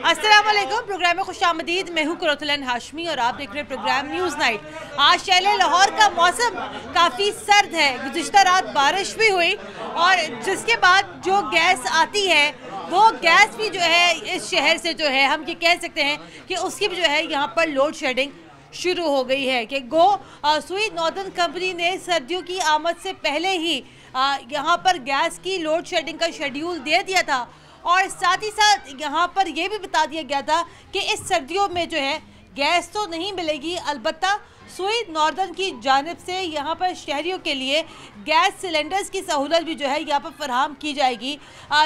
अस्सलामुअलैकुम। प्रोग्राम में खुशामदीद। मैं हूँ कुरतुलन हाशमी और आप देख रहे हैं प्रोग्राम न्यूज़ नाइट। आज शहर लाहौर का मौसम काफ़ी सर्द है। गुज़िश्ता रात बारिश भी हुई और जिसके बाद जो गैस आती है वो गैस भी जो है इस शहर से जो है हम ये कह सकते हैं कि उसकी भी जो है यहाँ पर लोड शेडिंग शुरू हो गई है कि सुई नॉर्दर्न कंपनी ने सर्दियों की आमद से पहले ही यहाँ पर गैस की लोड शेडिंग का शेड्यूल दे दिया था और साथ ही साथ यहाँ पर यह भी बता दिया गया था कि इस सर्दियों में जो है गैस तो नहीं मिलेगी, अलबत्ता सुई नॉर्दर्न की जानिब से यहाँ पर शहरियों के लिए गैस सिलेंडर्स की सहूलत भी जो है यहाँ पर फराहम की जाएगी,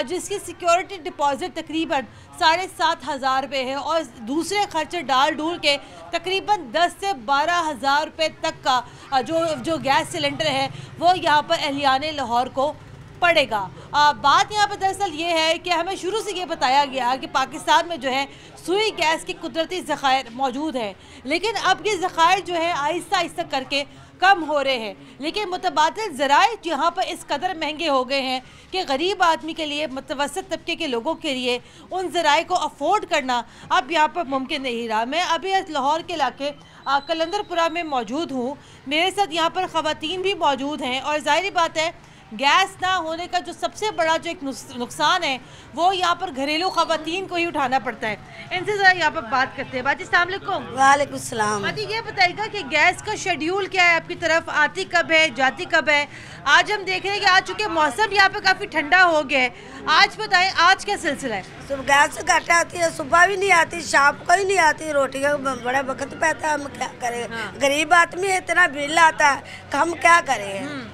जिसकी सिक्योरिटी डिपॉजिट तकरीबन 7,500 रुपये है और दूसरे खर्चे डाल डूल के तकरीबन 10 से 12,000 रुपये तक का जो गैस सिलेंडर है वो यहाँ पर अहलियाने लाहौर को पड़ेगा। बात यहाँ पर दरअसल ये है कि हमें शुरू से ये बताया गया कि पाकिस्तान में जो है सुई गैस के कुदरती ज़खायर मौजूद है, लेकिन अब ये ज़खायर जो है आहिस्ता आहिस्ता करके कम हो रहे हैं। लेकिन मुतबादिल ज़राए यहाँ पर इस कदर महंगे हो गए हैं कि गरीब आदमी के लिए, मुतवसत तबके के लोगों के लिए उन ज़राए को अफोर्ड करना अब यहाँ पर मुमकिन नहीं रहा। मैं अभी लाहौर के इलाके कलंदरपुरा में मौजूद हूँ। मेरे साथ यहाँ पर ख़वातीन भी मौजूद हैं और ज़ाहिर बात है गैस ना होने का जो सबसे बड़ा जो एक नुकसान है वो यहाँ पर घरेलू ख़वातीन को ही उठाना पड़ता है। इनसे ज़रा यहाँ पर बात करते हैं। बाजी अस्सलाम वालेकुम। वालेकुम सलाम। बाजी ये बताइएगा कि गैस का शेड्यूल क्या है आपकी तरफ, आती कब है, जाती कब है? आज हम देख रहे हैं कि आज चूँकि मौसम यहाँ पे काफ़ी ठंडा हो गया है, आज बताएं आज क्या सिलसिला है? सुबह गैस घट आती है, सुबह भी नहीं आती, शाम को ही नहीं आती। रोटी का बड़ा वक्त पैता है, हम क्या करें? गरीब आदमी है, इतना बिल आता है, हम क्या करें?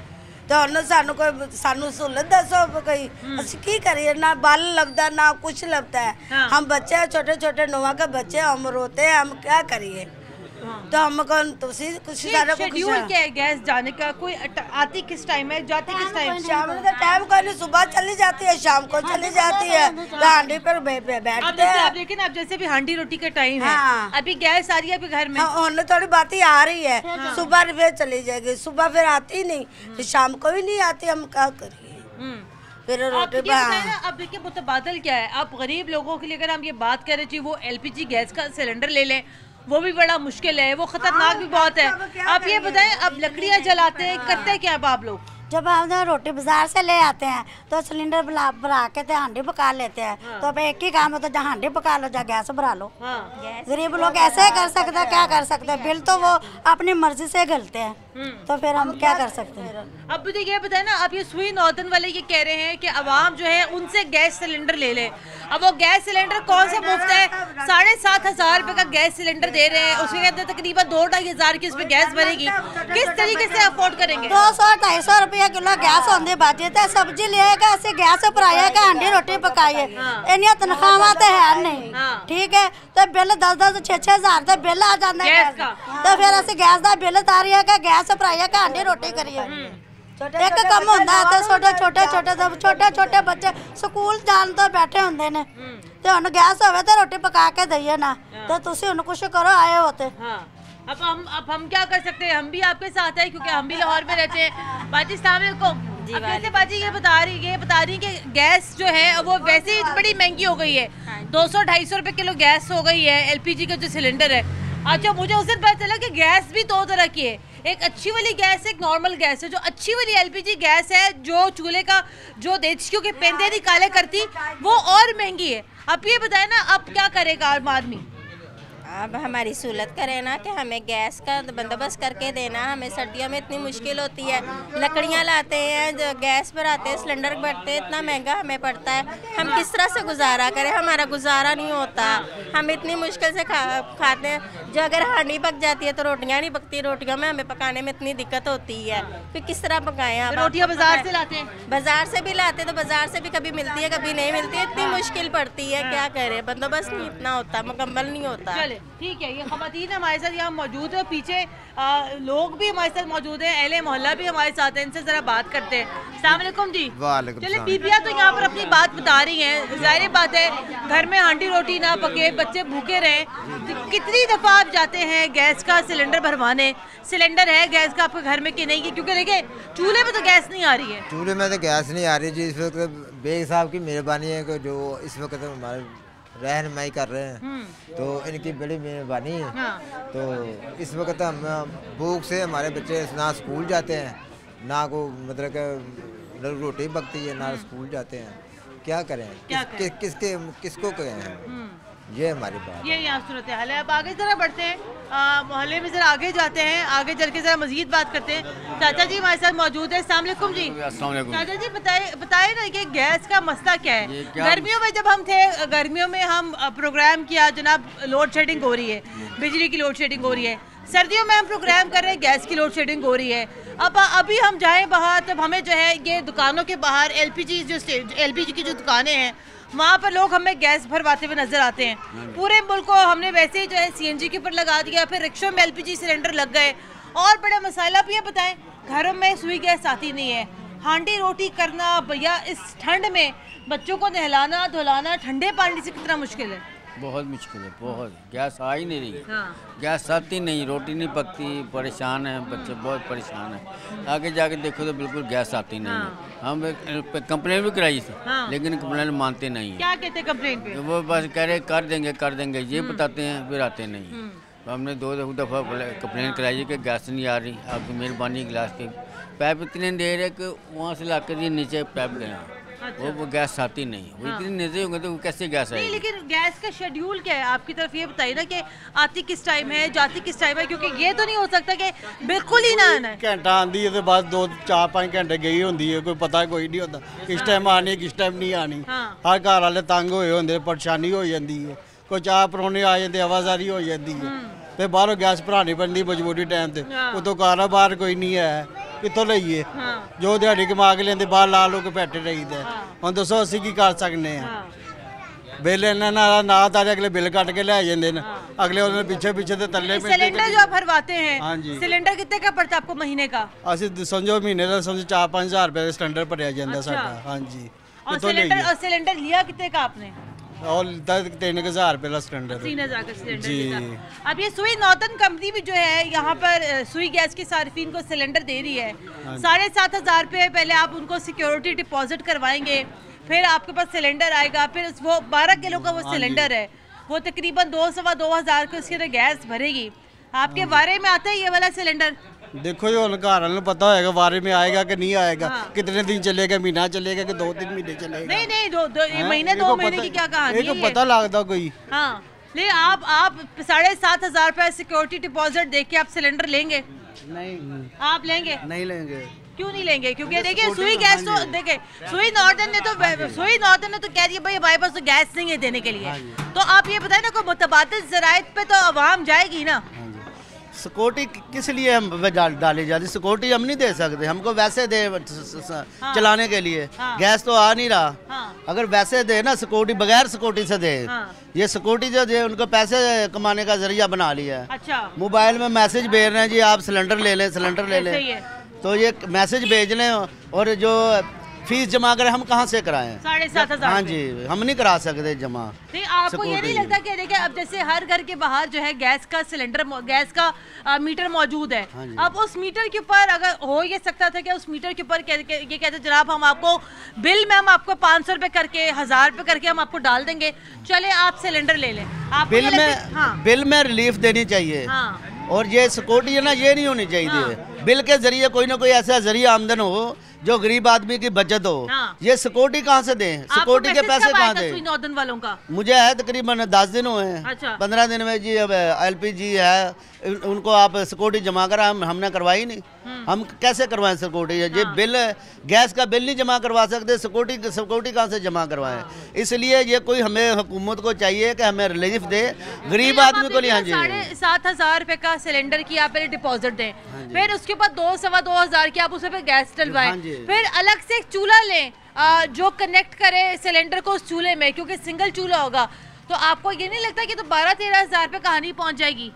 तो सानू सहूलत दसो कोई, असं की करिए? ना बाल लगता ना कुछ लगता है। हम बच्चे छोटे छोटे नौवा के बच्चे, हम रोते हैं, हम क्या करिए? तो हम कुछ शेड्यूल क्या है गैस जाने का? कोई आती किस टाइम है, जाती किस टाइम? शाम का टाइम कोई सुबह चली जाती है, शाम को चली जाती है, तो हांडी पर बैठते हैं। लेकिन अब जैसे भी हांडी रोटी का टाइम है, अभी गैस आ रही है अभी घर में, उन्हें थोड़ी बातें आ रही है, सुबह फिर चली जाएगी, सुबह फिर आती नहीं, फिर शाम को भी नहीं आती, हम क्या करिए? फिर रोटी अब देखिए मुतबादल क्या है, अब गरीब लोगों के लिए अगर हम ये बात कर रहे थे वो LPG गैस का सिलेंडर ले लें वो भी बड़ा मुश्किल है, वो खतरनाक भी बहुत है। आप ये बताएं अब लकड़ियाँ जलाते हैं, करते क्या आप लोग? जब हम रोटी बाजार से ले आते हैं तो सिलेंडर भरा के हांडी पका लेते हैं। तो अब एक ही काम होता है, जहाँ हांडी पका लो जहाँ गैस भरा लो। गरीब लोग ऐसे कर सकते हैं, क्या कर सकते हैं? बिल तो वो अपनी मर्जी से गलते हैं, तो फिर हम क्या कर सकते हैं? अब मुझे ये बताए ना, अब ये सुई नॉर्दर्न वाले ये कह रहे हैं कि अवाम जो है उनसे गैस सिलेंडर ले ले। अब वो गैस सिलेंडर कौन सा मुफ्त है? 7,500 रुपए का गैस सिलेंडर दे रहे हैं, उसके कहते हैं तकरीबन 2-2.5 हज़ार की उसमें गैस भरेगी। किस तरीके से अफोर्ड करेंगे? 200-250 रुपया किलो गैस होंदी बाजी ते सब्जी लिएगा, ऐसे गैस भराया का हांडी रोटी पकाइए, इन्नी तनख्वाह तो है नहीं, ठीक है? तो बिल 10-10 6-6 हज़ार का बिल आ जाता है, तो फिर असं गैस का बिल तारिए का गैस भराइए का हांडी रोटी करिए। एक कम होंदा है तो छोटे छोटे बच्चे स्कूल जान तो बैठे होंदे ने, ते हुण गैस होवे ते रोटी पका के दईए ना, तो तुसी हुण कुछ करो आए होते। अब हम क्या कर सकते हैं? हम भी आपके साथ हैं क्योंकि हम भी लाहौर में रहते हैं। बाजी अस्सलाम वालेकुम। अब जैसे बाजी ये बता रही कि गैस जो है वो वैसे ही बड़ी महंगी हो गई है, 200-250 रुपए किलो गैस हो गई है, LPG का जो सिलेंडर है। अच्छा, मुझे उस दिन पता चला कि गैस भी 2 तरह की है, एक अच्छी वाली गैस है, एक नॉर्मल गैस है। जो अच्छी वाली LPG गैस है जो चूल्हे का जो देचकियों के पेंदे निकाले करती वो और महंगी है। अब ये बताए ना अब क्या करेगा आम आदमी? अब हमारी सहूलत करें ना कि हमें गैस का बंदोबस्त करके देना। हमें सर्दियों में इतनी मुश्किल होती है, लकड़ियाँ लाते हैं, जो गैस भराते हैं, सिलेंडर भरते हैं, इतना महंगा हमें पड़ता है। हम किस तरह से गुजारा करें? हमारा गुजारा नहीं होता, हम इतनी मुश्किल से खाते हैं। जो अगर हांडी पक जाती है तो रोटियाँ नहीं पकती, रोटियों में हमें पकाने में इतनी दिक्कत होती है, फिर किस तरह पकाएं? आप रोटियाँ बाजार से लाते हैं? बाजार से भी लाते, तो बाजार से भी कभी मिलती है कभी नहीं मिलती है, इतनी मुश्किल पड़ती है, क्या करें? बंदोबस्त नहीं इतना होता, मुकम्मल नहीं होता। ठीक है, ये ख़वातीन हमारे साथ यहाँ मौजूद है, पीछे लोग भी हमारे साथ मौजूद हैं, अहले मोहल्ला भी हमारे साथ हैं, इनसे ज़रा बात करते हैं। अस्सलाम वालेकुम जी। चलिए, बीबियाँ तो यहाँ पर अपनी बात बता रही हैं, जाहिर बात है घर में हांडी रोटी ना पके, बच्चे भूखे रहें। कितनी दफ़ा आप जाते हैं गैस का सिलेंडर भरवाने? सिलेंडर है गैस का आपके घर में कि नहीं? क्योंकि देखिए चूल्हे में तो गैस नहीं आ रही है। चूल्हे में तो गैस नहीं आ रही जी। इस वक्त बेग साहब की मेहरबानी है कि जो इस वक्त हमारे रहनुमाई कर रहे हैं, तो इनकी बड़ी मेहरबानी है। हाँ। तो इस वक्त हम भूख से हमारे बच्चे ना स्कूल जाते हैं, ना को मतलब कि रोटी पकती है, ना स्कूल जाते हैं। क्या करें, किसको कहें, ये हमारी बात, ये यहाँ सूरत हाल है। अब आगे जरा बढ़ते हैं, मोहल्ले में जरा आगे जाते हैं, आगे चल के जरा मजीद बात करते हैं। चाचा जी हमारे साथ मौजूद है। अस्सलाम वालेकुम जी। चाचा जी बताए ना कि गैस का मसला क्या है। गर्मियों में जब हम थे, गर्मियों में हम प्रोग्राम किया, जनाब लोड शेडिंग हो रही है, बिजली की लोड शेडिंग हो रही है। सर्दियों में हम प्रोग्राम कर रहे हैं, गैस की लोड शेडिंग हो रही है। अब अभी हम जाएं बाहर, तब हमें जो है ये दुकानों के बाहर एलपीजी की जो दुकानें हैं, वहाँ पर लोग हमें गैस भरवाते हुए नजर आते हैं। पूरे मुल्क को हमने वैसे ही जो है सीएनजी के ऊपर लगा दिया, फिर रिक्शों में एलपीजी सिलेंडर लग गए। और बड़ा मसाला भी है, बताएं घरों में सुई गैस आती नहीं है, हांडी रोटी करना भैया इस ठंड में, बच्चों को नहलाना धुलाना ठंडे पानी से कितना मुश्किल है। बहुत मुश्किल है, बहुत। गैस आ ही नहीं रही। हाँ। गैस आती नहीं, रोटी नहीं पकती, परेशान है बच्चे, बहुत परेशान है। आगे जाके देखो तो बिल्कुल गैस आती नहीं है। हम कंप्लेन भी कराई थी, लेकिन कंप्लेन मानते नहीं है। क्या कहते हैं कंप्लेन पे? वो बस कह रहे कर देंगे ये बताते हैं, फिर आते नहीं। तो हमने 2 दफ़ा कंप्लेन कराई कि गैस नहीं आ रही, आपकी मेहरबानी, गिलास के पाइप इतने देर है कि वहाँ से ला कर नीचे पाइप गया। अच्छा। वो गैस आती नहीं, वो इतनी नजर होंगे तो कैसे गैस आएगी? नहीं, लेकिन गैस का शेड्यूल क्या है आपकी तरफ, ये बताइए ना कि आती किस टाइम है, जाती किस टाइम है, क्योंकि ये तो नहीं हो सकता कि बिल्कुल ही ना आना है। घंटा आती है तो बस 2-4-5 घंटे गई होती है, कोई पता कोई नहीं होता किस टाइम आनी किस टाइम नहीं आनी। हर घर वाले तंग होए होंदे, परेशानी हो जाती है, कोई चाह परौने आ जाते, आवाजारी हो जाती है, तो बाहरों गैस भरानी पैंदी मजबूरी टाइम से। उतो कारोबार कोई नहीं है, कितों लईए, जो दिहाड़ी कमा के लेंदे बाहर ला लो के बैठे रहीदा। हम दसो असीं की कर सकने हैं। बिल इन्होंने ना तारे अगले बिल कट के ले जाते हैं, अगले उन्होंने पीछे तो तले। सिलेंडर जो आप भरवाते हैं, हाँ जी, सिलेंडर कितने का पड़ता है आपको महीने का? असं समझो महीने का समझो 4-5 हज़ार रुपये का सिलेंडर भरया जाता साडा। हाँ जी। और सिलेंडर लिया कितने का आपने? और 3,000 रुपये का सिलेंडर। 3,000 का सिलेंडर जी। अब ये सुई नॉर्दर्न कंपनी भी जो है यहाँ पर सुई गैस के सार्फिन को सिलेंडर दे रही है। 7,500 रुपये पहले आप उनको सिक्योरिटी डिपॉजिट करवाएंगे, फिर आपके पास सिलेंडर आएगा, फिर वो 12 किलो का वो सिलेंडर है, वो तकरीबन 2-2,500 को इसके अंदर गैस भरेगी। आपके बारे में आता है ये वाला सिलेंडर? देखो जो घर वालों पता होगा बारे में आएगा कि नहीं आएगा। हाँ। कितने दिन चलेगा, महीना चलेगा कि 2-3 महीने चलेगा? नहीं 2 महीने 2 महीने की क्या कहानी है, पता लगता कोई। हाँ, लेकिन आप 7,500 रुपए सिक्योरिटी डिपॉजिट दे के आप सिलेंडर लेंगे? नहीं। आप लेंगे? नहीं लेंगे। क्यों नहीं लेंगे? क्योंकि देखिए सुई गैस तो देखे सुई नॉर्दर्न ने तो कह दिया भाई हमारे पास तो गैस नहीं है देने के लिए। तो आप ये बताए ना, कोई मुतबादिल ज़राइत पे तो आवाम जाएगी ना। सिक्योरिटी किस लिए हम डाली जाती? सिक्योरिटी हम नहीं दे सकते, हमको वैसे दे चलाने के लिए। गैस तो आ नहीं रहा। अगर वैसे दे ना सिक्योरिटी, बगैर सिक्योरिटी से दे। ये सिक्योरिटी जो दे उनको पैसे कमाने का जरिया बना लिया है। अच्छा। मोबाइल में मैसेज भेज रहे हैं जी आप सिलेंडर ले लें, सिलेंडर ले लें, तो ये मैसेज भेज लें और जो फीस जमा करें हम कहाँ से कराएं? 7,500। हाँ जी, हम नहीं करा सकते जमा। नहीं, आपको ये नहीं लगता कि देखिए अब जैसे हर घर के बाहर जो है गैस का सिलेंडर, गैस का मीटर मौजूद है। हाँ, अब उस मीटर के ऊपर अगर हो ये सकता था कि उस मीटर के ऊपर ये कहते जनाब हम आपको बिल में हम आपको 500 रुपए करके 1,000 रुपए करके हम आपको डाल देंगे, चले आप सिलेंडर ले लें। बिल में रिलीफ देनी चाहिए। और ये सिक्योरिटी है ना, ये नहीं होनी चाहिए। बिल के जरिए कोई ना कोई ऐसा जरिया आमदन हो जो गरीब आदमी की बचत हो। ये सिक्योरिटी कहाँ से दें? सिक्योरिटी के पैसे कहाँ दें? नॉर्दर्न वालों का मुझे है तकरीबन 10 दिन हुए हैं। अच्छा। 15 दिन में जी अब LPG है, उनको आप सिक्योरिटी जमा करा, हमने करवाई नहीं। हम कैसे करवाएं सिक्योरिटी? ये बिल गैस का बिल नहीं जमा करवा सकते, सिक्योरिटी कहाँ से जमा करवाएं? इसलिए ये कोई हमें हुकूमत को चाहिए कि हमें रिलीफ दे गरीब आदमी को। नहीं, हाँ जी, 7,500 रुपए का सिलेंडर की आप पहले डिपॉजिट दें, फिर उसके बाद 2-2,500 की आप उस पे गैस डलवाएं, फिर अलग से एक चूल्हा लें जो कनेक्ट करे सिलेंडर को उस चूल्हे में, क्योंकि सिंगल चूल्हा होगा। तो आपको ये नहीं लगता कि तो 12-13 हज़ार पे कहानी पहुंच जाएगी?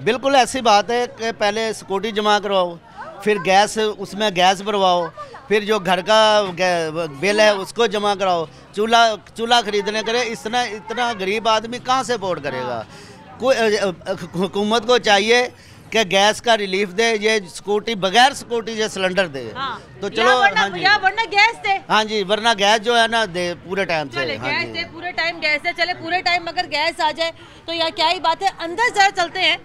बिल्कुल ऐसी बात है कि पहले सिक्योरिटी जमा करवाओ, फिर गैस उसमें गैस भरवाओ, फिर जो घर का बिल है उसको जमा कराओ, चूल्हा खरीदने करे। इतना गरीब आदमी कहाँ से अफोर्ड करेगा? कोई हुकूमत को चाहिए कि गैस का रिलीफ दे, ये सिक्योरिटी बगैर सिक्योरिटी ये सिलेंडर दे। तो चलो वरना गैस दे। हाँ जी, वरना गैस जो है ना दे पूरे टाइम से। गैस दे, पूरे टाइम गैस है। चले पूरे टाइम अगर गैस आ जाए तो यहाँ क्या ही बात है। अंदर जरा चलते हैं,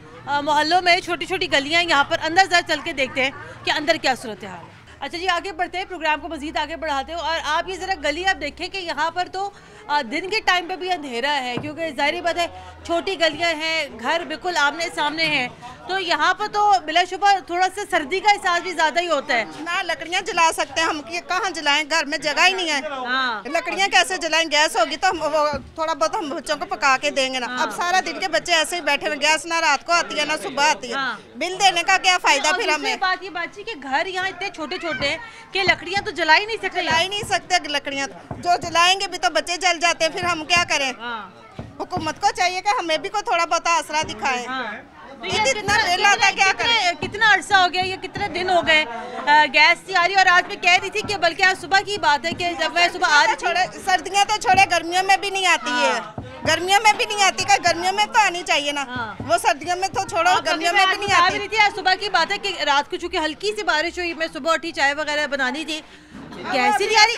मोहल्लों में छोटी छोटी गलियाँ, यहाँ पर अंदर जरा चल के देखते हैं कि अंदर क्या सूरत हाल है। अच्छा जी, आगे बढ़ते हैं, प्रोग्राम को मजीद आगे बढ़ाते हो। और आप ये ज़रा गली आप देखें कि यहाँ पर तो दिन के टाइम पे भी अंधेरा है, क्योंकि जाहिर बात है छोटी गलियाँ हैं, घर बिल्कुल आमने सामने हैं, तो यहाँ पर तो बिलाशुबा थोड़ा सा सर्दी का एहसास भी ज़्यादा ही होता है ना। लकड़ियाँ जला सकते हैं हम, कहाँ जलाएं, घर में जगह ही नहीं है। लकड़ियाँ कैसे जलाएं? गैस होगी तो हम थोड़ा बहुत हम बच्चों को पका के देंगे ना। अब सारा दिन के बच्चे ऐसे ही बैठे हुए, गैस ना रात को आती है ना सुबह आती है, बिल देने का क्या फायदा फिर हमें। बात ये बात कि घर यहाँ इतने छोटे छोटे हैं कि लकड़ियाँ तो जला ही नहीं सकते, लकड़ियाँ जो जलाएंगे भी तो बच्चे जल जाते हैं, फिर हम क्या करें। हुकूमत को चाहिए कि हमें भी कोई थोड़ा बहुत आसरा दिखाए। तो ये कितना अरसा हो गया, ये कितने दिन हो गए गैस नहीं आ रही। और आज मैं कह रही थी कि बल्कि आज सुबह की बात है कि जब मैं सुबह आ रही थी, सर्दियाँ तो छोड़े, गर्मियों में भी नहीं आती है, गर्मियों में भी नहीं आती, क्या गर्मियों में तो आनी चाहिए ना। वो सर्दियों में तो छोड़ो, गर्मियों में भी नहीं आती थी। आज सुबह की बात है कि रात को चूंकि हल्की सी बारिश हुई, मैं सुबह उठी चाय वगैरह बनानी थी, गैस ही नहीं आ रही।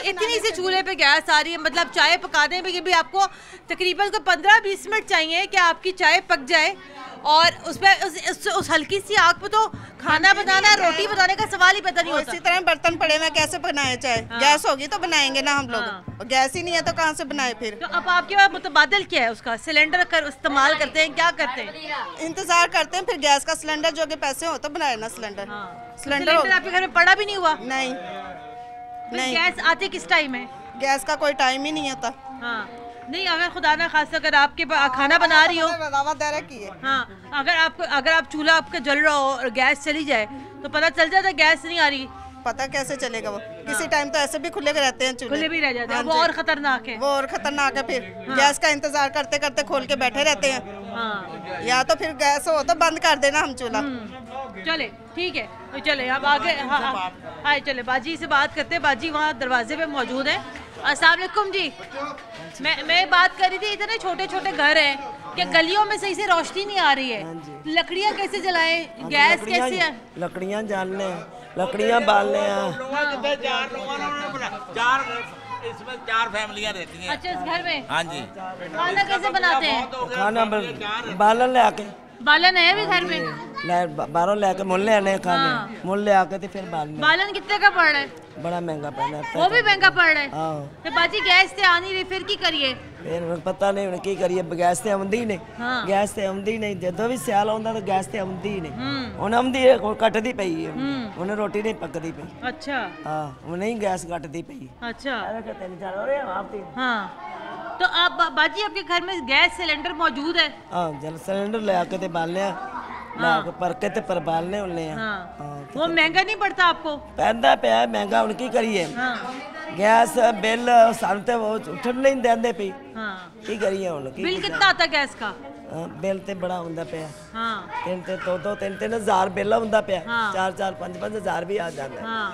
इतनी सी चूल्हे पे गैस आ रही है, मतलब चाय पकाने में भी आपको तकरीबन 15-20 मिनट चाहिए कि आपकी चाय पक जाए। और उसमें उस हल्की सी आग पे तो खाना बनाना, रोटी बनाने का सवाल ही पैदा नहीं होता। इसी तरह बर्तन पड़े हुए, कैसे बनाए चाय? गैस होगी तो बनाएंगे ना हम लोग, गैस ही नहीं है तो कहाँ से बनाए फिर। तो अब आपके पास मुतबादिल क्या है उसका? सिलेंडर इस्तेमाल करते हैं, क्या करते हैं? इंतजार करते हैं फिर गैस का। सिलेंडर जो के पैसे हो तो बनाए ना सिलेंडर। सिलेंडर आपके घर में पड़ा भी नहीं हुआ? नहीं। गैस आते किस टाइम है? गैस का कोई टाइम ही नहीं होता। नहीं, अगर खुदा ना खास अगर आपके खाना बना रही हो, अगर आप चूल्हा आपका जल रहा हो और गैस चली जाए तो पता चल जाता है गैस नहीं आ रही। पता कैसे चलेगा? वो किसी टाइम तो ऐसे भी खुले रहते हैं, खुले भी रह जाते हैं, वो और खतरनाक है। वो और खतरनाक है। फिर गैस का इंतजार करते करते खोल के बैठे रहते हैं। या तो फिर गैस हो तो बंद कर देना हम चूल्हा। चले ठीक है, तो चले अब आगे। हाँ चले, बाजी से बात करते हैं। बाजी वहाँ दरवाजे पे मौजूद है। अस्सलाम वालेकुम जी। मैं बात कर रही थी, इतने छोटे छोटे घर हैं कि गलियों में सही से रोशनी नहीं आ रही है, लकड़ियाँ कैसे जलाएं, गैस कैसे है? लकड़ियाँ जालने हैं, लकड़ियाँ बालने हैं। इसमें 4 फैमिलियाँ रहती हैं। अच्छा, इस घर में? हाँ जी। खाना कैसे बनाते हैं? खाना बालन ले आके, बालन है भी घर में? बाहरों ले आके मुल ले आने खाने, मुल ले आके तो फिर बालन। बालन कितने का पड़ रहा है? बड़ा महंगा पड़ रहा है। वो भी महंगा पड़ रहा है। हाँ। तो बाजी गैस से आनी रही, फिर की करिए? फिर पता नहीं उन्हें की करिए, गैस से आउंदी ही नहीं। गैस से आउंदी नहीं, जदों भी सियाल आउंदा तो गैस से आउंदी ही नहीं। हुण आउंदी कटदी पई है, उन्हें रोटी नहीं पकदी पई। अच्छा। हाँ, उन्हें गैस कटदी पई। अच्छा। 3-4 हो रहे हैं आप। हाँ, तो आप बाजी आपके घर में गैस सिलेंडर मौजूद है? हाँ, जल सिलेंडर ले आके ते बालने, पर के ते पर बालने उन्हें। वो महंगा नहीं पड़ता आपको? पैदा पे महंगा उनकी करिए। गैस बिल सानते वो उठन नहीं देंदे पे। की करिए उनकी? बिल कितना आता गैस का? बिल ते बड़ा हुंदा पे। हां, 3-3 हज़ार बिल हुंदा पे। 4-4 5-5 हज़ार भी आ जाता है। हां,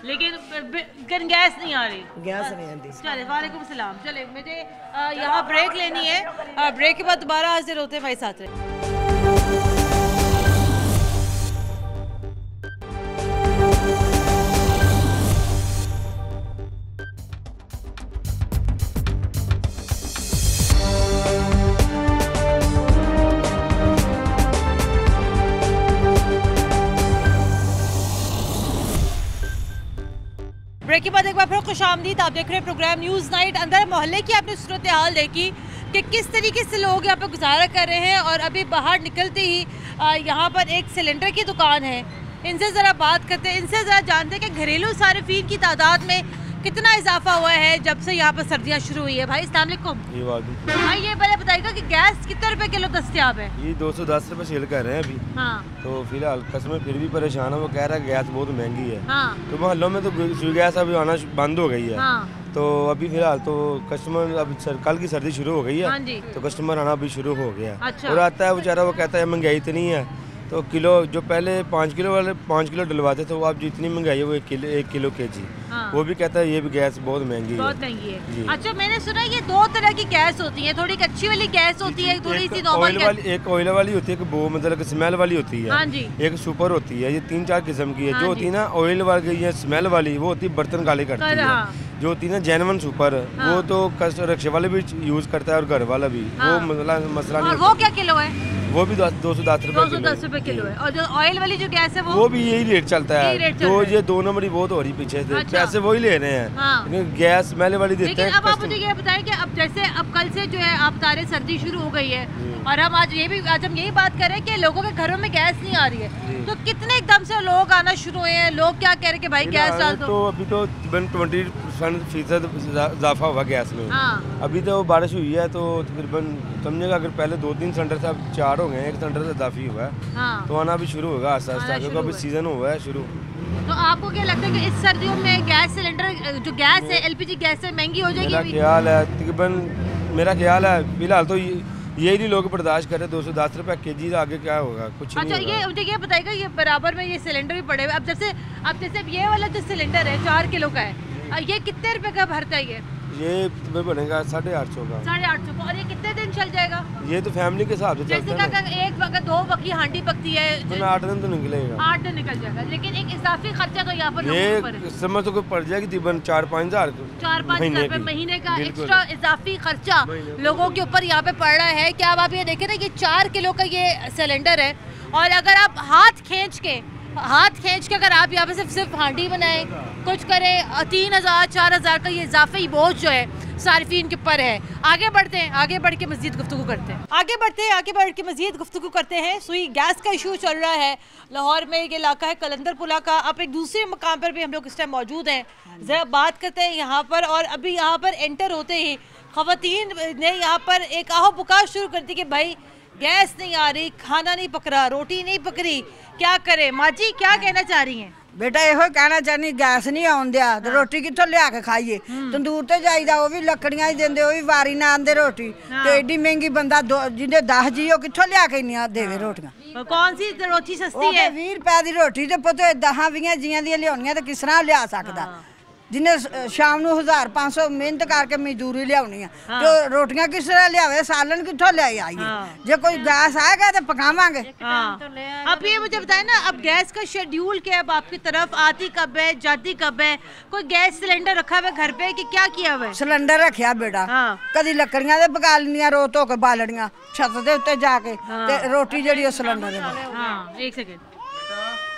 लेकिन गैस नहीं आ रही। गैस नहीं आती। चले, वालेकुम सलाम। चले, मुझे यहाँ ब्रेक लेनी है, ब्रेक के बाद दोबारा हाजिर होते हैं भाई साथ रहे। ब्रेक के बाद एक बार फिर खुशामदीद। आप देख रहे हैं प्रोग्राम न्यूज़ नाइट। अंदर मोहल्ले की आपने सूरत हाल देखी कि किस तरीके से लोग यहाँ पर गुजारा कर रहे हैं। और अभी बाहर निकलते ही यहाँ पर एक सिलेंडर की दुकान है, इनसे ज़रा बात करते हैं, इनसे ज़रा जानते हैं कि घरेलू सारिफीन की तादाद में कितना इजाफा हुआ है जब से यहाँ पर सर्दियाँ शुरू हुई है। भाई अस्सलाम वालेकुम। भाई ये पहले बताइएगा कि गैस कितने रुपए किलो दस्तयाब है? ये 210 रुपए सेल कर रहे हैं अभी। हाँ। तो फिलहाल कस्टमर फिर भी परेशान है, वो कह रहा है गैस बहुत महंगी है। हाँ। तो मोहल्लों में तो सुई गैस अभी आना बंद हो गई है। हाँ। तो अभी फिलहाल तो कस्टमर अब कल की सर्दी शुरू हो गई है। हाँ जी। तो कस्टमर आना अभी शुरू हो गया। अच्छा। और आता है बेचारा, वो कहता है महंगाई इतनी है तो किलो जो पहले 5 किलो डलवाते थे वो आप जितनी महंगाई है वो 1 किलो केजी। वो भी कहता है ये भी गैस बहुत महंगी है। अच्छा, मैंने सुना ये 2 तरह की गैस होती है, थोड़ी अच्छी वाली गैस होती है, थोड़ी सी नॉर्मल वाली। एक ऑयल वाली होती है, वो मतलब स्मेल वाली होती है। हाँ जी। एक सुपर होती है, ये 3-4 किस्म की है। जो होती है ना ऑयल वाली या स्मेल वाली, वो होती है बर्तन काले करती है। जो होती है ना जेन्युइन सुपर, वो तो रिक्शे वाले भी यूज करता है और घर वाला भी। वो मसला नहीं। वो क्या किलो है? वो भी 210 रुपए किलो है। और जो ऑयल वाली जो गैस है वो भी यही रेट चलता है। तो ये 2 नंबर बहुत हो रही पीछे से। पैसे वही ले रहे हैं, गैस मैले वाली देते हैं। अब आप मुझे ये बताएं कि अब जैसे अब कल से जो है अब तारे सर्दी शुरू हो गई है और हम आज हम यही बात कर रहे हैं कि लोगों के घरों में गैस नहीं आ रही है, तो कितने एकदम से लोग आना शुरू हुए हैं? लोग क्या कह रहे हैं कि भाई गैस डाल दो। तो अभी तो 20% इजाफा हुआ गैस में। अभी तो बारिश हुई है तो तकरीबन समझेगा अगर पहले 2-3 सिलेंडर से अब 4 हो गए, 1 सिलेंडर से इजाफी हुआ है। तो आना भी शुरू होगा आस्ता आस्ता, क्योंकि अभी सीजन हुआ है शुरू। तो आपको क्या लगता है कि इस सर्दियों में गैस सिलेंडर जो गैस है LPG गैस से महंगी हो जाएगी? मेरा ख्याल है फिलहाल तो यही लोग बर्दाश्त कर रहे। 210 रुपए केजी, आगे क्या होगा कुछ नहीं। अच्छा, ये मुझे ये बताइएगा, ये बराबर में ये सिलेंडर भी पड़े हुए। अब जैसे ये वाला जो सिलेंडर है 4 किलो का है, ये कितने रुपए का भरता है? ये बनेगा 850 का। 850 का। और ये कितने दिन चल जाएगा? ये तो फैमिली के हिसाब से चलता है। जैसे एक अगर 2 बकी हांडी पकती है तो 8 दिन तो निकलेगा। 8 दिन निकल जाएगा, लेकिन एक इजाफी खर्चा तो यहाँ पर ये समझ तो कोई पड़ जाएगी तकरीबन 4-5 हज़ार 4-5 हज़ार महीने का एक्स्ट्रा इजाफी खर्चा लोगों के ऊपर यहाँ पे पड़ रहा है। क्या आप ये देखें ना, ये 4 किलो का ये सिलेंडर है और अगर आप हाथ खींच के अगर आप यहाँ पे सिर्फ हांडी बनाएं, कुछ करें, 3,000-4,000 का ये इजाफी बोझ जो है सार्फिन के ऊपर है। आगे बढ़ते हैं, आगे बढ़ के मज़ीद गुफ्तगू करते हैं। सुई गैस का इशू चल रहा है लाहौर में, ये इलाका है कलंदर पुला का। अब एक दूसरे मकाम पर भी हम लोग इस टाइम मौजूद हैं, ज़रा बात करते हैं यहाँ पर। और अभी यहाँ पर एंटर होते ही ख़वातीन ने यहाँ पर एक आहो पुकार शुरू कर दी कि भाई गैस नहीं आ रही, खाना नहीं पक रहा, रोटी नहीं पक रही, क्या करे? माँ जी क्या कहना चाह रही हैं? बेटा यो कहना चाहनी, गैस नहीं आउन दिया तो रोटी कितों लिया के खाइए? तंदूर ते जाईदा, वो भी लकड़ियां ही देंदे, वो भी वारी ना आंदे रोटी। तो एडी महंगी बंदा जिन्हें 10 जी हो कितों लिया के नहीं देवे रोटियां? कौन सी रोटी सस्ती है? 20 रुपए की रोटी तो पुत 10-20 जियां दी लियाउनियां तो किस तरह लिया सकदा? जिन्हें शाम ਨੂੰ 1500 मिहनत करके मजदूरी लियाउनी है, तो रोटियां किस तरह लियावे? सालन कितों ले आइए? जो कोई गैस आएगा तो पकावांगे। अब ये मुझे बताएं ना, अब गैस का शेड्यूल क्या है? अब आपकी तरफ आती कब है, जाती कब है? कोई गैस सिलेंडर रखा हुआ घर पे कि क्या किया हुआ है? सिलेंडर रखा बेटा, कदी लकड़ियां दे पका लेनियां, रो धो के बालड़ियां छत दे उत्ते जाके, ते रोटी जेहड़ी सिलेंडर दे। एक सेकंड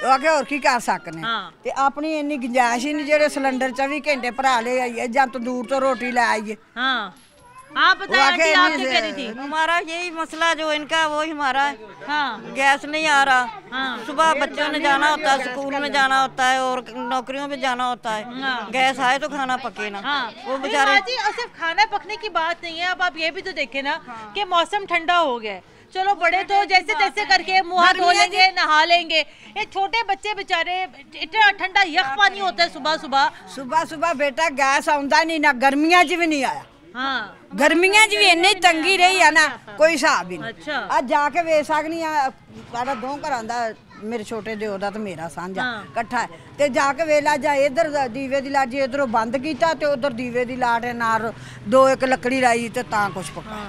आगे और की कर सकने? ते अपनी इन्नी गुंजाइश ही नहीं जेडे सिलेंडर 24 घंटे भरा ले आइए या तंदूर तो रोटी ले आइए। आप बताइए, आप क्या कह रही थी? हमारा यही मसला जो इनका वो ही हमारा है। गैस नहीं आ रहा। सुबह बच्चों ने जाना होता है, स्कूल में जाना होता है और नौकरियों पे जाना होता है। गैस आए तो खाना पके ना। वो बेचारे सिर्फ खाना पकने की बात नहीं है। अब आप ये भी तो देखे ना कि मौसम ठंडा हो गया, चलो बड़े तो जैसे तैसे करके मुँह हाथ धो लेंगे, नहा लेंगे। ये छोटे बच्चे बेचारे, इतना ठंडा यख पानी होता है सुबह सुबह। बेटा गैस आउंदा नहीं ना, गर्मियां च भी नहीं आया। गर्मियां च भी इन्नी तंगी रही है ना, कोई हिसाब ही नहीं। आज जाके वेख सकनी साढ़ा 2 घरां दा, मेरे छोटे दिओर दा ते मेरा सांझा इकट्ठा है, ते जाके वेला जा इधर दीवे दी लाट, इधरों बंद कीता ते उधर दीवे दी लाट है नाल 2-1 लकड़ी लाई ते तां कुछ पका।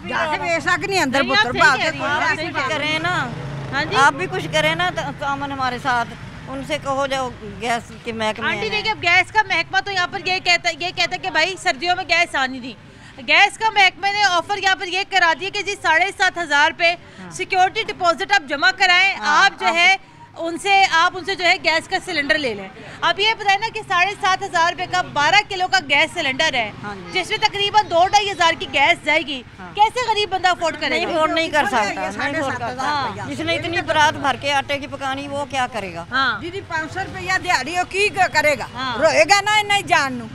जाके वेख सकनी अंदर पुत्र करें ना। आप भी कुछ करें ना, तो अमन हमारे साथ, उनसे कहो जाओ गैस के महकमे। आंटी देखिए, अब गैस का महकमा तो यहाँ पर ये कहता कि भाई सर्दियों में गैस आनी थी। गैस का महकमे ने ऑफर यहाँ पर ये करा दिया कि जी 7,500 पे सिक्योरिटी डिपॉजिट आप जमा कराएं, आप जो है उनसे जो है गैस का सिलेंडर ले लें। अब ये बताए ना कि 7,500 रुपए का 12 किलो का गैस सिलेंडर है, जिसमें तकरीबन 2-2.5 हज़ार की गैस जाएगी। कैसे गरीब बंदा अफोर्ड करेगा? नहीं, अफोर्ड नहीं कर सकता। जिसने इतनी बरात भर के आटे की पकानी, वो क्या करेगा? दीदी 500 रुपया दिहाड़ी वो की करेगा? रोएगा ना इन्ना जान नू।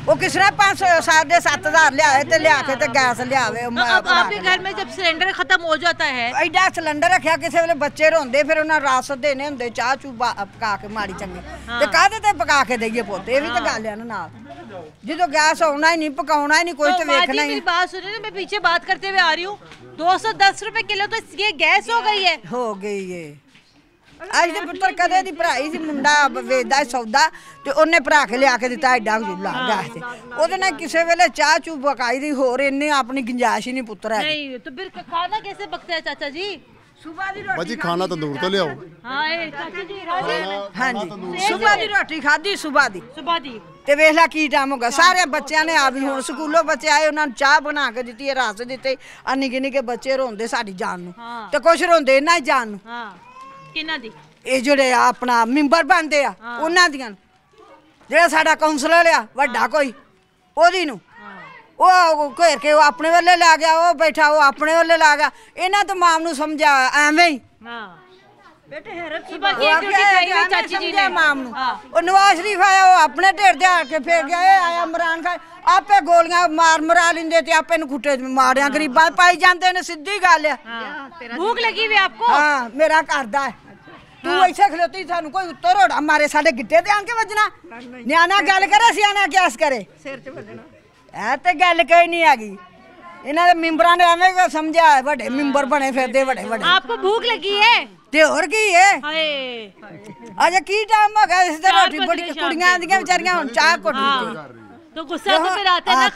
वो किस तरह 5,000-7,500 लिया ते लिया के ते गैस लियावे। अब आपके घर में जब सिलेंडर खत्म हो जाता है, एडा सिलेंडर रखा, किसी वेले बच्चे रोंदे, फिर उन्हें रस देने होंदे, चाह चू पका के माड़ी चंगी, ते काहदे ते पका के देइए पुੱਤ? ये भी तो गल है ना नाल। जो गैस आना ही नहीं, पकाना ही नहीं, कोई तो देखना ही। बात सुनिए, मैं पीछे बात करते हुए आ रही हूँ। 210 रुपए किलो तो ये गैस हो गई है। हो गई है। ਅੱਜ ਦੇ ਪੁੱਤਰ ਕਦੇ ਦੀ ਭਰਾਈ ਸੀ ਮੁੰਡਾ ਵੇਚਦਾ ਸੌਦਾ ਤੇ ਉਹਨੇ ਭਰਾ ਕੇ ਲਿਆ ਕੇ ਦਿੱਤਾ ਐਡਾ ਚੁੱਲਾ ਗੈਸ ਤੇ ਉਹਦੇ ਨਾਲ ਕਿਸੇ ਵੇਲੇ ਚਾਹ ਚੂ ਪਕਾਈ ਦੀ ਹੋਰ ਇੰਨੇ ਆਪਣੀ ਗੁੰਜਾਇਸ਼ ਹੀ ਨਹੀਂ ਪੁੱਤਰ ਹੈ। नहीं तो फिर खाना कैसे पकता है चाचा जी? ਸੁਬਾਹ ਦੀ ਰੋਟੀ ਬਾਜੀ ਖਾਣਾ ਤੰਦੂਰ ਤੋਂ ਲਿਆਓ। हाँ चाचा जी राजी ਹਾਂਜੀ ਸੁਬਾਹ ਦੀ ਰੋਟੀ ਖਾਧੀ सुबह दी ਤੇ ਵੇਖ ਲੈ ਕੀ ਟਾਈਮ ਹੋ ਗਿਆ ਸਾਰੇ ਬੱਚਿਆਂ ਨੇ ਆ ਵੀ ਹੁਣ ਸਕੂਲੋਂ ਬੱਚੇ ਆਏ ਉਹਨਾਂ ਨੂੰ ਚਾਹ ਬਣਾ ਕੇ ਦਿੱਤੀ ਹੈ ਰਸ ਦਿੱਤੇ ਆ ਨਿੱਕੇ ਨਿੱਕੇ ਬੱਚੇ ਰੋਂਦੇ ਸਾਡੀ ਜਾਨ ਨੂੰ ਤੇ ਕੁਛ ਰੋਂਦੇ ਇਹਨਾਂ ਹੀ ਜਾਨ ਨੂੰ। हाँ किना दी ਇਹ ਜਿਹੜੇ ਆ ਆਪਣਾ ਮੈਂਬਰ ਬਣਦੇ ਆ ਉਹਨਾਂ ਦੀਆਂ ਜਿਹੜਾ ਸਾਡਾ ਕਾਉਂਸਲਰ ਆ ਵੱਡਾ ਕੋਈ ਉਹਦੀ ਨੂੰ ਉਹ ਘੇਰ ਕੇ ਉਹ ਆਪਣੇ ਵੱਲੇ ਲਾ ਗਿਆ ਉਹ ਬੈਠਾ ਉਹ ਆਪਣੇ ਵੱਲੇ ਲਾ ਗਿਆ ਇਹਨਾਂ ਤੋਂ ਮਾਮ ਨੂੰ ਸਮਝਾ ਐਵੇਂ ਹੀ बेटे हैरत की बात ये क्योंकि खाई हुई चाची जी ने माम ਨੂੰ ਉਹ ਨਵਾਜ਼ ਸ਼ਰੀਫ ਆਇਆ ਉਹ ਆਪਣੇ ਢੇਰ ਦੇ ਆ ਕੇ ਫੇਰ ਗਿਆ ਇਹ ਆਇਆ ਇਮਰਾਨ ਖਾਨ ਆਪੇ ਗੋਲੀਆਂ ਮਾਰ ਮਰਾ ਲੈਂਦੇ ਤੇ ਆਪੇ ਨੂੰ ਖੁੱਟੇ ਮਾਰਿਆ ਗਰੀਬਾਂ ਪਾਈ ਜਾਂਦੇ ਨੇ ਸਿੱਧੀ ਗੱਲ ਆ। भूख लगी हुई आपको? ਹਾਂ ਮੇਰਾ ਕਰਦਾ ਹੈ ਤੂੰ ਇੱਥੇ ਖਲੋਤੀ ਸਾਨੂੰ ਕੋਈ ਉੱਤਰ ਹੋੜਾ ਮਾਰੇ ਸਾਡੇ ਗਿੱਟੇ ਤੇ ਆਣ ਕੇ ਵੱਜਣਾ ਨਿਆਣਾ ਗੱਲ ਕਰੇ ਸਿਆਣਾ ਕਿਆਸ ਕਰੇ ਸਿਰ 'ਚ ਵੱਜਣਾ ਇਹ ਤੇ ਗੱਲ ਕੋਈ ਨਹੀਂ ਹੈਗੀ। ਇਹਨਾਂ ਦੇ ਮੈਂਬਰਾਂ ਨੇ ਐਵੇਂ ਸਮਝਿਆ ਵੱਡੇ ਮੈਂਬਰ ਬਣੇ ਫਿਰਦੇ ਵੱਡੇ ਵੱਡੇ। आपको भूख लगी है? ਤੇ ਹੋਰ ਕੀ ਹੈ ਅਜੇ ਕੀ ਟਾਈਮ ਹੋ ਗਿਆ ਇਸ ਤੇ ਰੋਟੀ ਬੜੀ ਕੁੜੀਆਂ ਦੀਆਂ ਵਿਚਾਰੀਆਂ ਹੁਣ ਚਾਹ ਘੁੱਟ ਦਿੱਤੀ। तो गुस्सा तो फिर आता है ना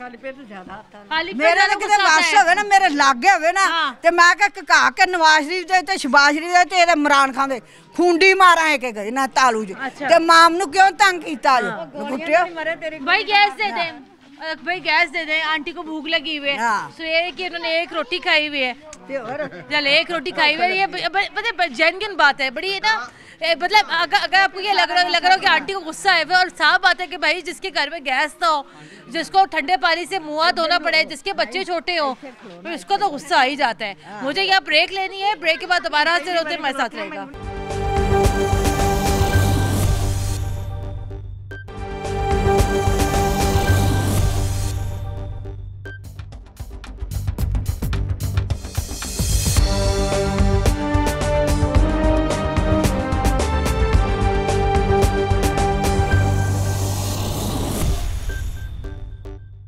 खाली पेट ज्यादा आता है। खाली मेरे ना किते वास होवे ना मेरे लागे होवे ना ते मैं कहा के नवाज शरीफ दे ते शहबाज शरीफ दे ते इमरान खान दे खुंडी मारा है के ना तालू च ते माम नु क्यों तंग कीता जो गुट्टियो भाई गैस दे दे भाई गैस दे दे आंटी को भूख लगी हुई है सवेरे की उन्होंने एक रोटी खाई हुई है चल एक रोटी खाई हुई है ये मतलब जेन्युइन बात है बड़ी है ना मतलब अगर आपको ये लग रहा हो कि आंटी को गुस्सा है और साफ बात है कि भाई जिसके घर में गैस ना हो जिसको ठंडे पानी से मुँह हाथ धोना पड़े जिसके बच्चे छोटे हो तो इसको तो गुस्सा आ ही जाता है। मुझे यहाँ ब्रेक लेनी है ब्रेक के बाद दोबारा से होते मेरे साथ रहेगा।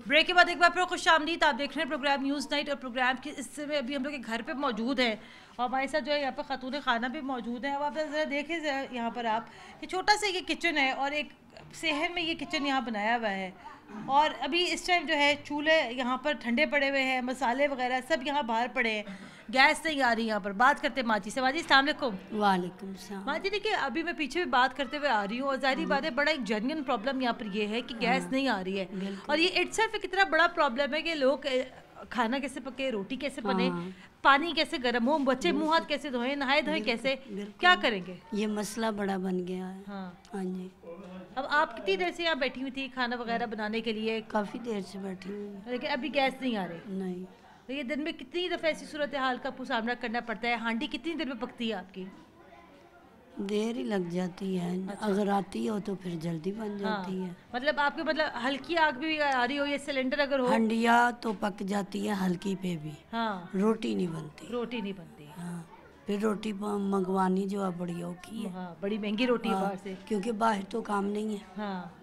ब्रेक के बाद एक बार फिर खुश आमदीद। आप देख रहे हैं प्रोग्राम न्यूज़ नाइट और प्रोग्राम के इस समय अभी हम लोग के घर पे मौजूद हैं और हमारे साथ जो है यहाँ पर खातून खाना भी मौजूद है। अब आप ज़रा देखें यहाँ पर आप ये छोटा सा ये किचन है और एक शहर में ये किचन यहाँ बनाया हुआ है और अभी इस टाइम जो है चूल्हे यहाँ पर ठंडे पड़े हुए हैं मसाले वगैरह सब यहाँ बाहर पड़े हैं गैस नहीं आ रही। यहाँ पर बात करते हैं माजी से। माजी अस्सलाम वालेकुम। वालेकुम सलाम। माजी देखिए अभी मैं पीछे भी बात करते हुए आ रही हूँ और जाहिर बात है बड़ा एक जेन्युइन प्रॉब्लम यहाँ पर ये है कि गैस नहीं आ रही है और ये इटसेल्फ एक इतना बड़ा प्रॉब्लम है कि लोग खाना कैसे पके रोटी कैसे बने पानी कैसे गर्म हो बच्चे मुँह हाथ कैसे धोएं नहाए धोए कैसे क्या करेंगे ये मसला बड़ा बन गया है। हाँ जी। अब आप कितनी देर से यहाँ बैठी हुई थी खाना वगैरह बनाने के लिए? काफ़ी देर से बैठी हुई लेकिन अभी गैस नहीं आ रही? नहीं। तो ये दिन में कितनी दफ़ा ऐसी सूरत हाल का आपको सामना करना पड़ता है? हांडी कितनी देर में पकती है आपकी? देर ही लग जाती है। अच्छा। अगर आती हो तो फिर जल्दी बन जाती है। मतलब आपके मतलब हल्की आग भी आ रही हो ये सिलेंडर अगर हो हंडिया तो पक जाती है हल्की पे भी। हाँ। रोटी नहीं बनती। रोटी नहीं बनती। हाँ। फिर रोटी मंगवानी जो है बड़ी औखी है। हाँ, बड़ी महंगी रोटी है बाहर से क्योंकि बाहर तो काम नहीं है। हाँ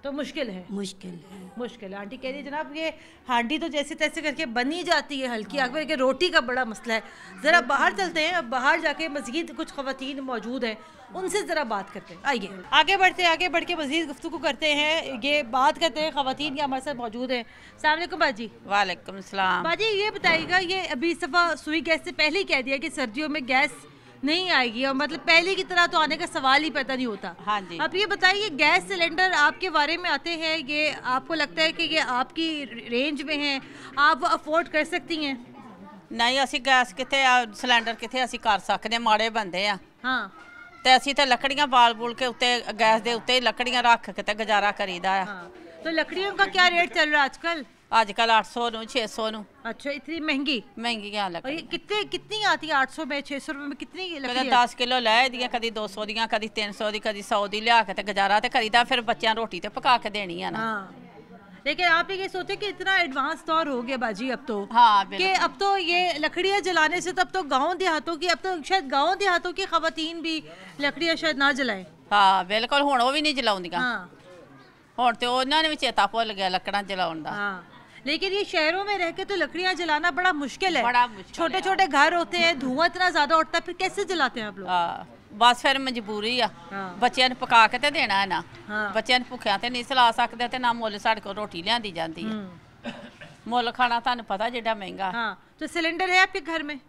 तो मुश्किल है। मुश्किल है। मुश्किल है। आंटी कह रही है जनाब ये हांडी तो जैसे तैसे करके बन ही जाती है हल्की आग में, रोटी का बड़ा मसला है। ज़रा बाहर चलते हैं। अब बाहर जाके मज़ीद कुछ ख़वातीन मौजूद हैं उनसे ज़रा बात करते हैं। आइए आगे बढ़ के मज़ीद गुफ्तगू करते हैं ये बात करते हैं ख़वातीन या हमारे साथ मौजूद हैं। अस्सलाम वालेकुम बाजी। वालेकुम सलाम। बाजी ये बताइएगा ये अभी इस दफ़ा सुई गैस से पहले ही कह दिया कि सर्दियों में गैस नहीं आएगी और मतलब पहले की तरह तो आने का सवाल ही पैदा नहीं होता। हाँ जी। अब ये बताइए गैस सिलेंडर आपके बारे में आते हैं ये आपको लगता है कि ये आपकी रेंज में है आप अफोर्ड कर सकती हैं? नहीं असी गैस कितने सिलेंडर कितने असी कर सकते माड़े बंदे आ। हाँ ते असी तो लकड़ियां बाल बूल के उत्ते गैस दे उत्ते लकड़ियां रख के ते गुजारा करीदा है। हाँ। तो लकड़ियों का क्या रेट चल रहा है आजकल? आजकल 800 नु 600 नु। अच्छा इतनी महंगी क्या लकड़ी? कितनी आती है 800 में 600 रुपए में कितनी लकड़ी? 10 किलो लै दियां कदी 200 दियां कदी 300 दी कदी 100 दी लिया के ते गुजारा ते करीदा फिर बच्चों रोटी ते पका के देनी है ना। लेकिन आप ये सोचे कि इतना एडवांस दौर हो गया बाजी अब तो। हाँ कि अब तो ये लकड़ियाँ जलाने से तो अब तो गाँव देहातों की अब तो शायद गाँव देहातों की खवातीन भी लकड़ियाँ शायद ना जलाएं। हाँ बिल्कुल हुण वो भी नहीं जलाउंदियां। हुण ते उन्हां ने भी चेता भुल गया लकड़ां जलाउण दा। लेकिन ये शहरों में रह के तो लकड़ियाँ जलाना बड़ा मुश्किल है, बड़ा मुश्किल छोटे छोटे घर होते हैं, धुआं इतना ज्यादा उठता है, फिर कैसे जलाते हैं आप लोग? बस फिर मजबूरी आ, बच्चों ने पका के ते देना है ना, बच्चों ने भुखिया ते नहीं सला सकते ते ना मुल साढ़े को रोटी लियांदी जाती है, मुल खाना तुहानू पता जेड़ा महंगा। तो सिलेंडर है आपके घर में?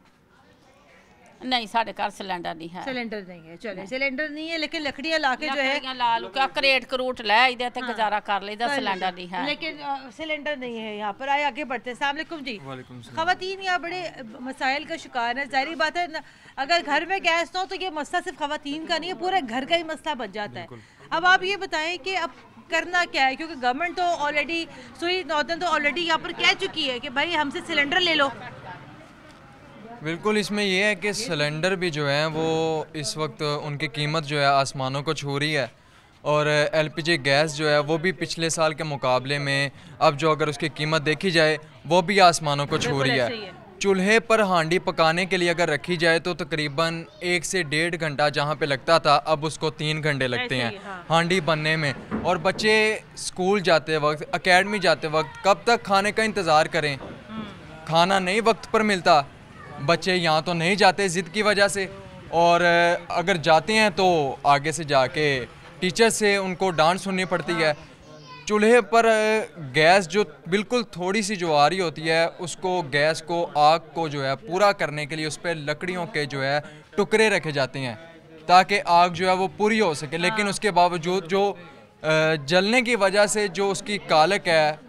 नहीं, साढ़े घर सिलेंडर नहीं है। सिलेंडर नहीं है, चले सिलेंडर नहीं है, लेकिन लकड़ियाँ लाके जो है ला लू क्या करेट करूट ले इधर ते गुजारा कर लेदा, सिलेंडर नहीं है। लेकिन सिलेंडर नहीं है यहाँ पर। आए आगे बढ़ते हैं। अस्सलाम वालेकुम जी। खवातीन यहाँ बड़े मसाइल का शिकार है, जाहिर बात है अगर घर में गैस ना हो तो ये मसला सिर्फ खवातीन का नहीं है, पूरे घर का ही मसला बन जाता है। अब आप ये बताएं कि अब करना क्या है, क्योंकि गवर्नमेंट तो ऑलरेडी सुई नॉर्दर्न तो ऑलरेडी यहाँ पर कह चुकी है कि भाई हमसे सिलेंडर ले लो। बिल्कुल, इसमें यह है कि सिलेंडर भी जो है वो इस वक्त उनकी कीमत जो है आसमानों को छू रही है, और एलपीजी गैस जो है वो भी पिछले साल के मुकाबले में अब जो अगर उसकी कीमत देखी जाए वो भी आसमानों को छू रही है। चूल्हे पर हांडी पकाने के लिए अगर रखी जाए तो तकरीबन 1 से 1.5 घंटा जहाँ पे लगता था अब उसको 3 घंटे लगते हैं हांडी बनने में। और बच्चे स्कूल जाते वक्त, एकेडमी जाते वक्त कब तक खाने का इंतज़ार करें, खाना नहीं वक्त पर मिलता, बच्चे यहाँ तो नहीं जाते ज़िद की वजह से, और अगर जाते हैं तो आगे से जाके टीचर से उनको डांट सुननी पड़ती है। चूल्हे पर गैस जो बिल्कुल थोड़ी सी जो आ रही होती है उसको गैस को आग को जो है पूरा करने के लिए उस पर लकड़ियों के जो है टुकड़े रखे जाते हैं ताकि आग जो है वो पूरी हो सके, लेकिन उसके बावजूद जो जलने की वजह से जो उसकी कालक है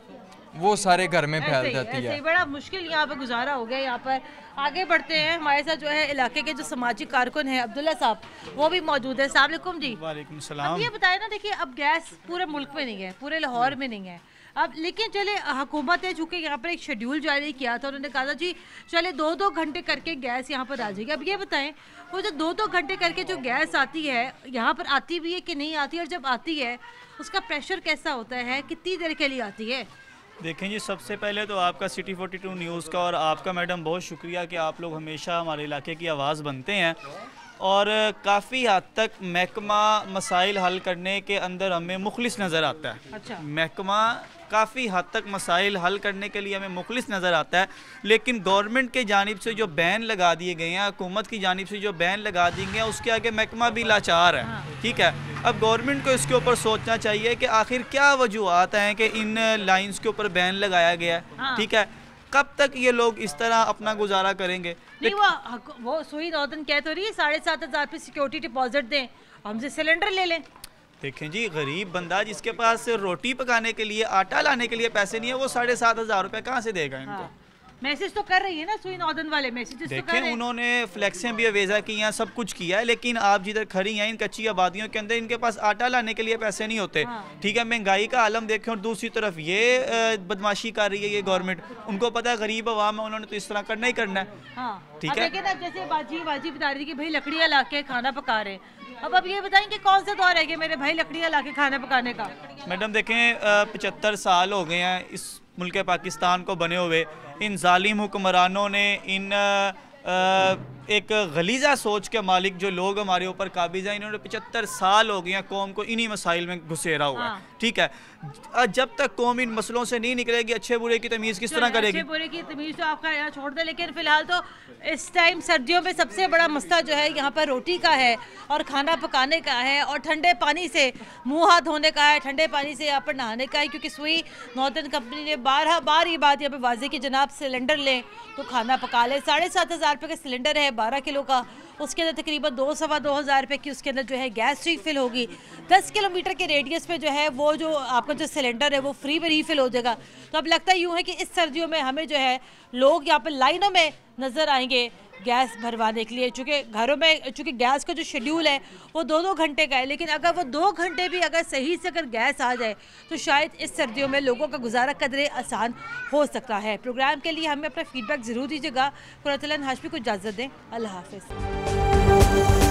वो सारे घर में फैल जाती है। बड़ा मुश्किल यहाँ पे गुजारा हो गया। यहाँ पर आगे बढ़ते हैं, हमारे साथ जो है इलाके के जो समाजी कारकुन हैं अब्दुल्ला साहब वो भी मौजूद है। अस्सलाम वालेकुम जी। वालेकुम सलाम। अब ये बताए ना, देखिए अब गैस पूरे मुल्क में नहीं है, पूरे लाहौर में नहीं है अब, लेकिन चले हुकूमत है चूँकि यहाँ पर एक शेड्यूल जारी किया था, उन्होंने कहा था जी चले 2-2 घंटे करके गैस यहाँ पर आ जाएगी। अब ये बताएं वो जो 2-2 घंटे करके जो गैस आती है यहाँ पर आती भी है कि नहीं आती, और जब आती है उसका प्रेशर कैसा होता है, कितनी देर के लिए आती है? देखें जी, सबसे पहले तो आपका सिटी 42 न्यूज़ का और आपका मैडम बहुत शुक्रिया कि आप लोग हमेशा हमारे इलाके की आवाज़ बनते हैं, और काफ़ी हद तक महकमा मसाइल हल करने के अंदर हमें मुखलिस नज़र आता है। अच्छा। महकमा काफ़ी हद तक मसाइल हल करने के लिए हमें मुखलिस नज़र आता है, लेकिन गवर्नमेंट के जानिब से जो बैन लगा दिए गए हैं, हुकूमत की जानिब से जो बैन लगा दिए गए हैं, उसके आगे महकमा भी लाचार है। ठीक है, अब गवर्नमेंट को इसके ऊपर सोचना चाहिए कि आखिर क्या वजूहत हैं कि इन लाइन्स के ऊपर बैन लगाया गया है। ठीक है, कब तक ये लोग इस तरह अपना गुजारा करेंगे? नहीं, वो सुई नॉर्दर्न कह तो रही है 7,500 पे सिक्योरिटी डिपॉजिट दें, हमसे सिलेंडर ले लें। देखें जी, गरीब बंदा जिसके पास रोटी पकाने के लिए, आटा लाने के लिए पैसे नहीं है, वो 7,500 रुपये कहाँ से देगा इनको? मैसेज तो कर रही है ना सुई नॉर्दर्न वाले, मैसेजेस तो कर रहे हैं। उन्होंने फ्लैक्सें भी अवेजा की हैं, सब कुछ किया है, लेकिन आप जिधर खड़ी हैं इन कच्ची आबादियों के अंदर इनके पास आटा लाने के लिए पैसे नहीं होते। ठीक है, महंगाई का आलम देखें, और दूसरी तरफ ये बदमाशी कर रही है ये गवर्नमेंट। उनको पता है गरीब अवाम है, उन्होंने तो इस तरह करना ही करना है। ठीक है, लेकिन अब जैसे बाजी बता रही थी कि भाई लकड़ियाँ ला के खाना पका रहे, अब ये बताएं कि कौन सा दौर है कि मेरे भाई लकड़ियाँ ला के खाना पकाने का? मैडम देखें, 75 साल हो गए हैं इस मुल्क पाकिस्तान को बने हुए। इन जालिम हुक्मरानों ने, इन एक गलीजा सोच के मालिक जो लोग हमारे ऊपर काबिज हैं, इन्होंने 75 साल हो गए हैं कौम को इन्हीं मसाइल में घुसेरा हुआ है। ठीक है, जब तक कौम इन मसलों से नहीं निकलेगी, अच्छे बुरे की तमीज़ किस तरह करेगी? अच्छे बुरे की तमीज़ तो आपका यहाँ छोड़ दे, लेकिन फिलहाल तो इस टाइम सर्दियों में सबसे बड़ा मसला जो है यहाँ पर रोटी का है और खाना पकाने का है, और ठंडे पानी से मुँह हाथ धोने का है, ठंडे पानी से यहाँ पर नहाने का है, क्योंकि सुई नॉर्दर्न कंपनी ने बार ये बात यहाँ पर वाजे की जनाब सिलेंडर लें तो खाना पका लें। 7,500 रुपये का सिलेंडर है 12 किलो का, उसके अंदर तकरीबन 2-2,500 रुपये की उसके अंदर जो है गैस रिफिल होगी। 10 किलोमीटर के रेडियस पे जो है वो जो आपका जो सिलेंडर है वो फ्री में रिफिल हो जाएगा। तो अब लगता यूँ है कि इस सर्दियों में हमें जो है लोग यहाँ पर लाइनों में नज़र आएंगे गैस भरवाने के लिए, चूँकि घरों में चूँकि गैस का जो शेड्यूल है वो 2-2 घंटे का है, लेकिन अगर वो 2 घंटे भी अगर सही से अगर गैस आ जाए तो शायद इस सर्दियों में लोगों का गुजारा कदरे आसान हो सकता है। प्रोग्राम के लिए हमें अपना फीडबैक ज़रूर दीजिएगा। कुरतुल्लाह हाशमी को इजाज़त दें, अल्लाह हाफ़िज़।